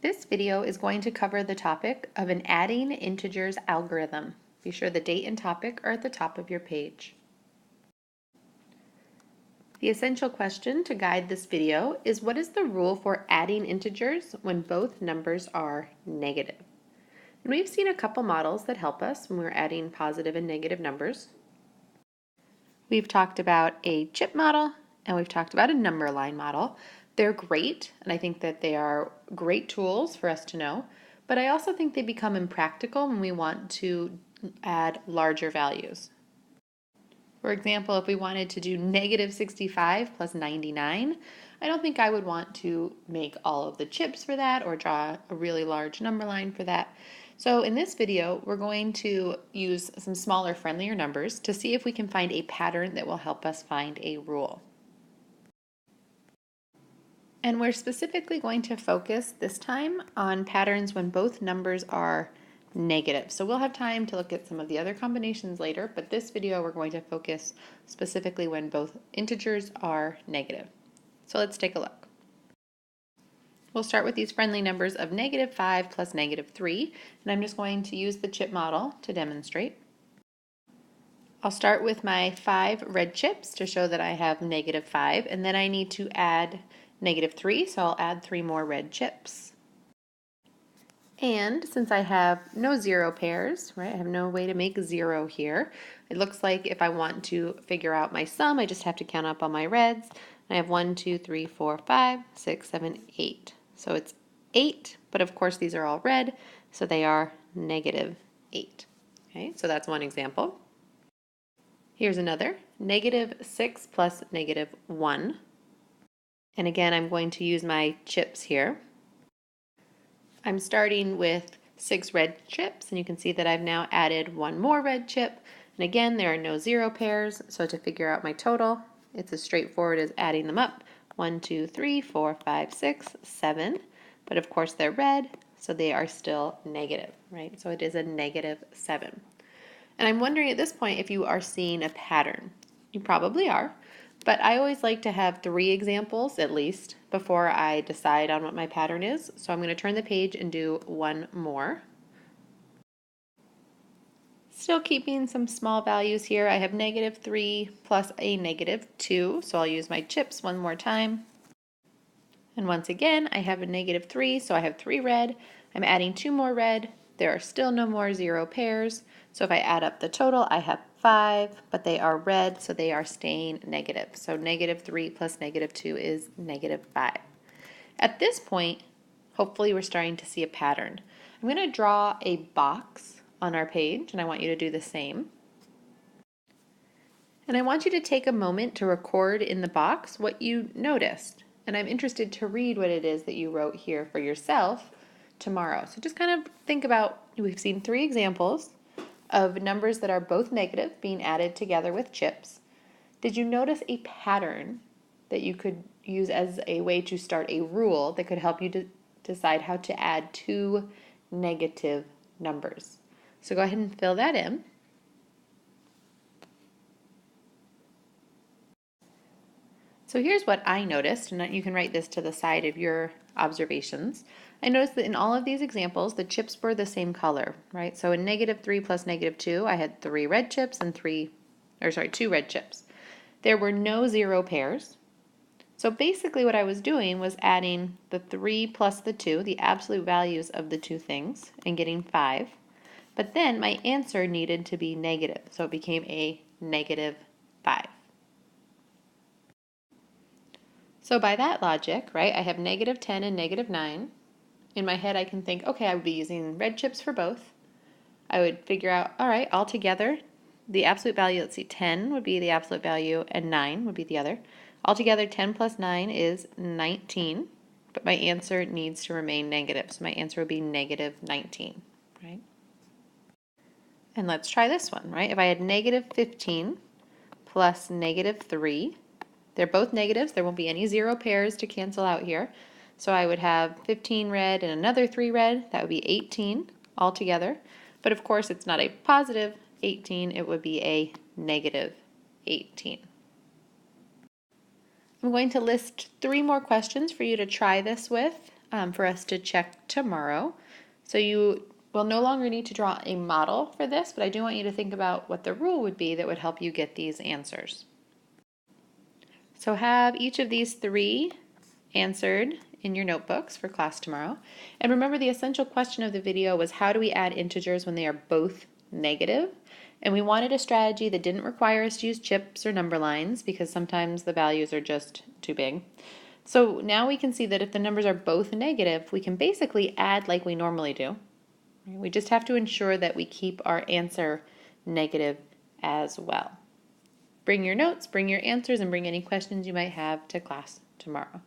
This video is going to cover the topic of an adding integers algorithm. Be sure the date and topic are at the top of your page. The essential question to guide this video is, what is the rule for adding integers when both numbers are negative? And we've seen a couple models that help us when we're adding positive and negative numbers. We've talked about a chip model and we've talked about a number line model. They're great, and I think that they are great tools for us to know, but I also think they become impractical when we want to add larger values. For example, if we wanted to do negative 65 plus 99, I don't think I would want to make all of the chips for that or draw a really large number line for that. So in this video, we're going to use some smaller, friendlier numbers to see if we can find a pattern that will help us find a rule. And we're specifically going to focus this time on patterns when both numbers are negative. So we'll have time to look at some of the other combinations later, but this video we're going to focus specifically when both integers are negative. So let's take a look. We'll start with these friendly numbers of negative 5 plus negative 3, and I'm just going to use the chip model to demonstrate. I'll start with my 5 red chips to show that I have negative 5, and then I need to add negative 3, so I'll add 3 more red chips. And since I have no zero pairs, right, I have no way to make 0 here, it looks like if I want to figure out my sum, I just have to count up all my reds. I have 1, 2, 3, 4, 5, 6, 7, 8. So it's 8, but of course these are all red, so they are negative 8. Okay, so that's one example. Here's another, negative 6 plus negative 1. And again, I'm going to use my chips here. I'm starting with 6 red chips, and you can see that I've now added 1 more red chip. And again, there are no zero pairs, so to figure out my total, it's as straightforward as adding them up. 1, 2, 3, 4, 5, 6, 7. But of course they're red, so they are still negative, right? So it is a negative 7. And I'm wondering at this point if you are seeing a pattern. You probably are. But I always like to have 3 examples at least before I decide on what my pattern is. So I'm going to turn the page and do 1 more. Still keeping some small values here. I have negative 3 plus a negative 2. So I'll use my chips one more time. And once again, I have a negative 3, so I have 3 red. I'm adding 2 more red. There are still no more zero pairs. So if I add up the total, I have 5, but they are red, so they are staying negative. So negative 3 plus negative 2 is negative 5. At this point, hopefully we're starting to see a pattern. I'm going to draw a box on our page, and I want you to do the same. And I want you to take a moment to record in the box what you noticed. And I'm interested to read what it is that you wrote here for yourself tomorrow. So just kind of think about, we've seen 3 examples of numbers that are both negative being added together with chips. Did you notice a pattern that you could use as a way to start a rule that could help you decide how to add 2 negative numbers? So go ahead and fill that in. So here's what I noticed, and you can write this to the side of your observations. I noticed that in all of these examples, the chips were the same color, right? So in negative 3 plus negative 2, I had 3 red chips and 2 red chips. There were no zero pairs. So basically what I was doing was adding the 3 plus the 2, the absolute values of the 2 things, and getting 5. But then my answer needed to be negative, so it became a negative 5. So by that logic, right, I have negative 10 and negative 9. In my head I can think, okay, I would be using red chips for both. I would figure out, all right, all together, the absolute value, let's see, 10 would be the absolute value and 9 would be the other. Altogether, 10 plus 9 is 19, but my answer needs to remain negative. So my answer would be negative 19, right? And let's try this one, right? If I had negative 15 plus negative 3, they're both negatives. There won't be any zero pairs to cancel out here. So I would have 15 red and another 3 red. That would be 18 altogether. But of course, it's not a positive 18. It would be a negative 18. I'm going to list 3 more questions for you to try this with. for us to check tomorrow. So you will no longer need to draw a model for this, but I do want you to think about what the rule would be that would help you get these answers. So have each of these three answered in your notebooks for class tomorrow. And remember, the essential question of the video was, how do we add integers when they are both negative? And we wanted a strategy that didn't require us to use chips or number lines, because sometimes the values are just too big. So now we can see that if the numbers are both negative, we can basically add like we normally do. We just have to ensure that we keep our answer negative as well. Bring your notes, bring your answers, and bring any questions you might have to class tomorrow.